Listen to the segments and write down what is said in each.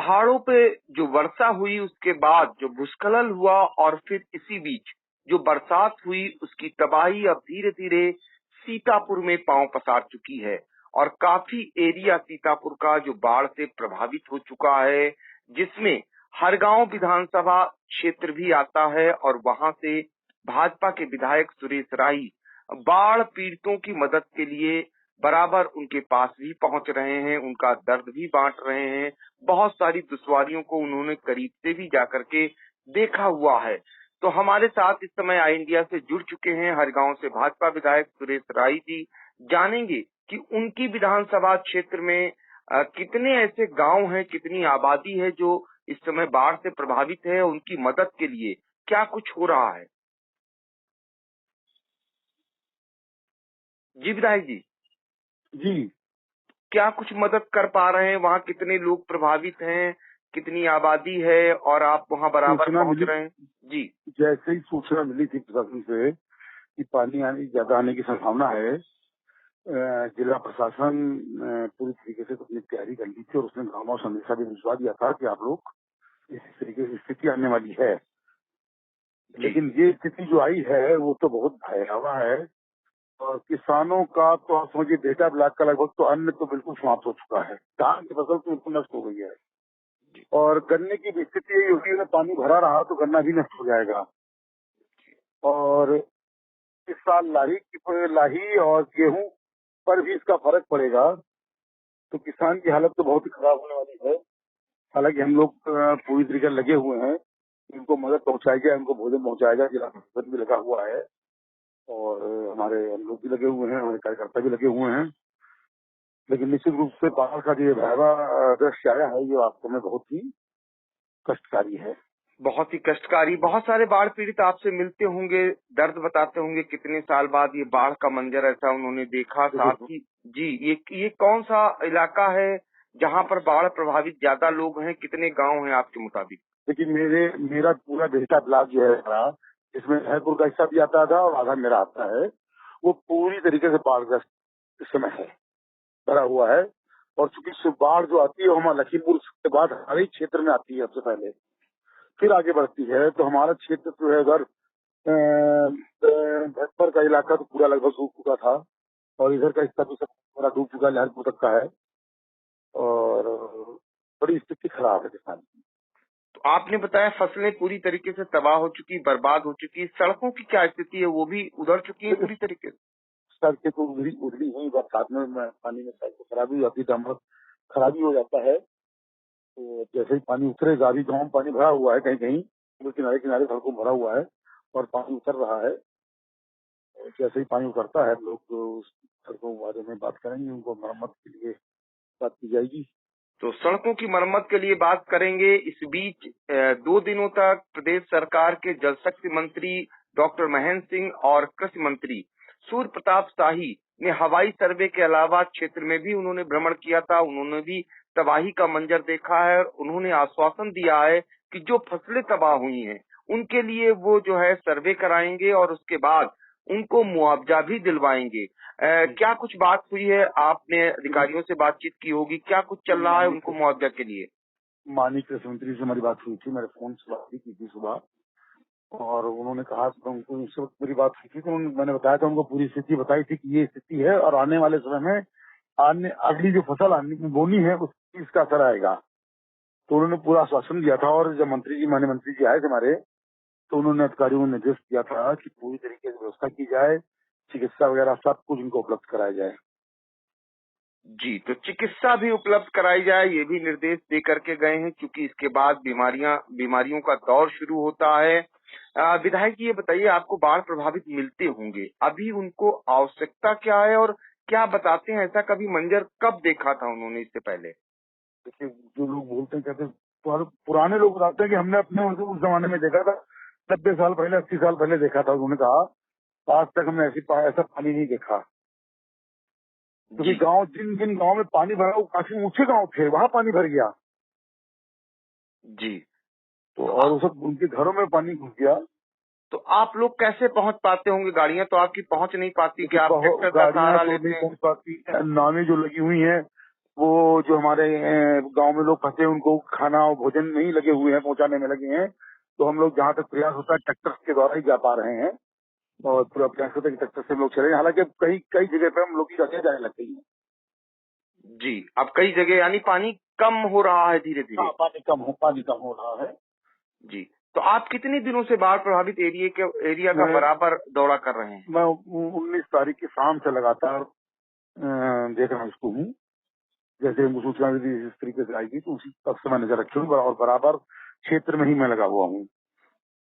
पहाड़ों पे जो वर्षा हुई उसके बाद जो भूस्खलन हुआ और फिर इसी बीच जो बरसात हुई उसकी तबाही अब धीरे-धीरे सीतापुर में पांव पसार चुकी है और काफी एरिया सीतापुर का जो बाढ़ से प्रभावित हो चुका है, जिसमें हरगांव विधानसभा क्षेत्र भी आता है और वहां से भाजपा के विधायक सुरेश राही बाढ़ पीड़ितों की मदद के लिए बराबर उनके पास भी पहुंच रहे हैं, उनका दर्द भी बांट रहे हैं। बहुत सारी दुश्वारियों को उन्होंने करीब से भी जाकर के देखा हुआ है। तो हमारे साथ इस समय आई इंडिया से जुड़ चुके हैं हरगांव से भाजपा विधायक सुरेश राही जी। जानेंगे कि उनकी विधानसभा क्षेत्र में कितने ऐसे गांव हैं, कितनी आबादी है जो इस समय बाढ़ से प्रभावित है, उनकी मदद के लिए क्या कुछ हो रहा है। जी विधायक जी। जी, क्या कुछ मदद कर पा रहे हैं, वहाँ कितने लोग प्रभावित हैं, कितनी आबादी है और आप वहाँ बराबर पहुंच रहे हैं। जी, जैसे ही सूचना मिली थी प्रशासन से कि पानी ज्यादा आने की संभावना है, जिला प्रशासन पूरी तरीके से अपनी तैयारी कर ली थी और उसने गाँव संदेशा भी भिजवा दिया था कि आप लोग इस तरीके की स्थिति आने वाली है। लेकिन ये स्थिति जो आई है वो तो बहुत भयावह है और किसानों का तो आप समझिए डेटा ब्लैक का लगभग तो अन्न तो बिल्कुल समाप्त हो चुका है। धान की फसल तो बिल्कुल नष्ट हो गई है और गन्ने की भी स्थिति यही होगी, अगर पानी भरा रहा तो गन्ना भी नष्ट हो जाएगा। और इस साल लाही और गेहूं पर भी इसका फर्क पड़ेगा, तो किसान की हालत तो बहुत ही खराब होने वाली है। हालांकि हम लोग पूरी तरीके लगे हुए हैं, इनको मदद पहुंचाई जाए, इनको भोजन पहुंचाया जाए। जिला प्रशासन भी लगा हुआ है और हमारे हम लोग भी लगे हुए हैं, हमारे कार्यकर्ता भी लगे हुए हैं। लेकिन निश्चित रूप से बाढ़ का जो भयावह दृश्य आया है ये वास्तव में बहुत ही कष्टकारी है। बहुत ही कष्टकारी। बहुत सारे बाढ़ पीड़ित आपसे मिलते होंगे, दर्द बताते होंगे कितने साल बाद ये बाढ़ का मंजर ऐसा उन्होंने देखा। साथ ही जी, ये कौन सा इलाका है जहाँ पर बाढ़ प्रभावित ज्यादा लोग हैं, कितने गांव हैं आपके मुताबिक। देखिए मेरा पूरा डेल्टा ब्लॉक जो है हमारा, इसमें जयपुर का हिस्सा भी आता था और आधा मेरा आता है, वो पूरी तरीके से बाढ़ग्रस्त इस समय है, भरा हुआ है। और चूंकि बाढ़ जो आती है वो हमारा लखीमपुर के बाद हर एक क्षेत्र में आती है सबसे पहले, फिर आगे बढ़ती है। तो हमारा क्षेत्र जो है उधर भटपर का इलाका तो पूरा लगभग डूब चुका था और इधर का हिस्सा भी सब पूरा डूब चुका है, लहरपुर तक का है और बड़ी स्थिति खराब है किसान की। तो आपने बताया फसलें पूरी तरीके से तबाह हो चुकी, बर्बाद हो चुकी। सड़कों की क्या स्थिति है, वो भी उधड़ चुकी है पूरी तरीके से। सड़कें तो उधड़ी हुई, बरसात में पानी में सड़क खराबी हो जाती है, डामर खराबी हो जाता है। तो जैसे ही पानी उतरेगा, अभी गाँव में पानी भरा हुआ है, कहीं कहीं किनारे किनारे सड़कों भरा हुआ है और पानी उतर रहा है। जैसे ही पानी उतरता है लोग उस सड़कों के बारे में बात करेंगे, उनको मरम्मत के लिए बात की जाएगी। तो सड़कों की मरम्मत के लिए बात करेंगे। इस बीच 2 दिनों तक प्रदेश सरकार के जल शक्ति मंत्री डॉक्टर महेंद्र सिंह और कृषि मंत्री सूर्य प्रताप शाही ने हवाई सर्वे के अलावा क्षेत्र में भी उन्होंने भ्रमण किया था। उन्होंने भी तबाही का मंजर देखा है और उन्होंने आश्वासन दिया है कि जो फसलें तबाह हुई हैं उनके लिए वो जो है सर्वे कराएंगे और उसके बाद उनको मुआवजा भी दिलवाएंगे। क्या कुछ बात हुई है, आपने अधिकारियों से बातचीत की होगी, क्या कुछ चल रहा है उनको मुआवजा के लिए। माननीय कृषि मंत्री से हमारी बात हुई थी, मेरे फोन से बात की थी सुबह और उन्होंने कहा उनको उनसे पूरी बात हुई थी, तो मैंने बताया था उनको, पूरी स्थिति बताई थी कि ये स्थिति है और आने वाले समय में अगली जो फसल बोनी है उसकी इसका असर आएगा। तो उन्होंने पूरा आश्वासन दिया था और जब माननीय मंत्री जी आए थे हमारे, तो उन्होंने अधिकारियों को निर्देश दिया था कि पूरी तरीके से व्यवस्था की जाए, चिकित्सा वगैरह सब कुछ इनको उपलब्ध कराया जाए। जी, तो चिकित्सा भी उपलब्ध कराई जाए, ये भी निर्देश दे करके गए हैं, क्योंकि इसके बाद बीमारियों का दौर शुरू होता है। विधायक जी, ये बताइए, आपको बाढ़ प्रभावित मिलते होंगे, अभी उनको आवश्यकता क्या है और क्या बताते हैं, ऐसा कभी मंजर कब देखा था उन्होंने इससे पहले। देखिए, जो लोग बोलते हैं, कहते हैं, पुराने लोग बताते हैं कि हमने अपने उस जमाने में देखा था, 90 साल पहले, 80 साल पहले देखा था। उन्होंने कहा आज तक हमने ऐसा पानी नहीं देखा, क्योंकि जिन गांव में पानी भरा वो काफी ऊंचे गांव थे, वहां पानी भर गया जी। तो और वो सब उनके घरों में पानी घुस गया। तो आप लोग कैसे पहुंच पाते होंगे, गाड़ियां तो आपकी पहुंच नहीं पाती, क्या आप ट्रैक्टर का सहारा लेते हैं। नहीं पहुंच पाती, नावें जो लगी हुई हैं वो जो हमारे गांव में लोग फंसे उनको खाना और भोजन नहीं लगे हुए हैं, पहुंचाने में लगे हैं। तो हम लोग जहाँ तक प्रयास होता है ट्रैक्टर के द्वारा ही जा पा रहे हैं और पूरा प्रयास होता है कि ट्रैक्टर से हम लोग चले। हालांकि कई कई जगह पे हम लोग की गाड़ियां जाने लग गई हैं। जी, अब कई जगह यानी पानी कम हो रहा है धीरे धीरे। हाँ, पानी कम हो रहा है। जी, तो आप कितने दिनों से बाढ़ प्रभावित एरिया का बराबर दौरा कर रहे हैं? मैं 19 तारीख की शाम से लगातार देख रहा इसको हूँ। जैसे सूचना यदि इस तरीके से आएगी तो उसी तब से मैं नजर रखी हूँ और बराबर क्षेत्र में ही मैं लगा हुआ हूँ।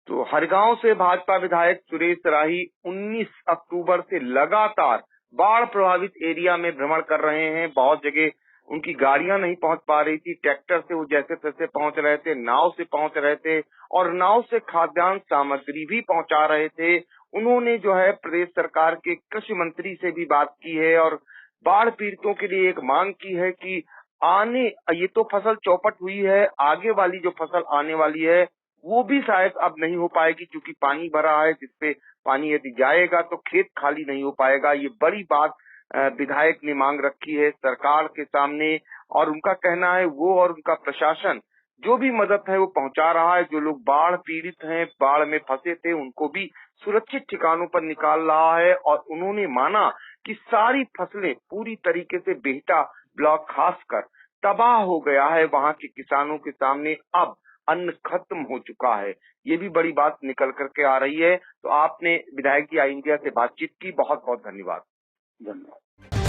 तो हरगांव से भाजपा विधायक सुरेश राही 19 अक्टूबर से लगातार बाढ़ प्रभावित एरिया में भ्रमण कर रहे हैं। बहुत जगह उनकी गाड़ियां नहीं पहुंच पा रही थी, ट्रैक्टर से वो जैसे तैसे पहुंच रहे थे, नाव से पहुंच रहे थे और नाव से खाद्यान्न सामग्री भी पहुंचा रहे थे। उन्होंने जो है प्रदेश सरकार के कृषि मंत्री से भी बात की है और बाढ़ पीड़ितों के लिए एक मांग की है कि ये तो फसल चौपट हुई है, आगे वाली जो फसल आने वाली है वो भी शायद अब नहीं हो पाएगी क्योंकि पानी भरा है, जिसपे पानी यदि जाएगा तो खेत खाली नहीं हो पाएगा। ये बड़ी बात विधायक ने मांग रखी है सरकार के सामने और उनका कहना है वो और उनका प्रशासन जो भी मदद है वो पहुंचा रहा है। जो लोग बाढ़ पीड़ित हैं, बाढ़ में फंसे थे, उनको भी सुरक्षित ठिकानों पर निकाल रहा है और उन्होंने माना कि सारी फसलें पूरी तरीके से बेहटा ब्लॉक खासकर तबाह हो गया है। वहां के किसानों के सामने अब अन्न खत्म हो चुका है। ये भी बड़ी बात निकल करके आ रही है। तो आपने विधायक जी आई इंडिया से बातचीत की, बहुत बहुत धन्यवाद। धन्यवाद।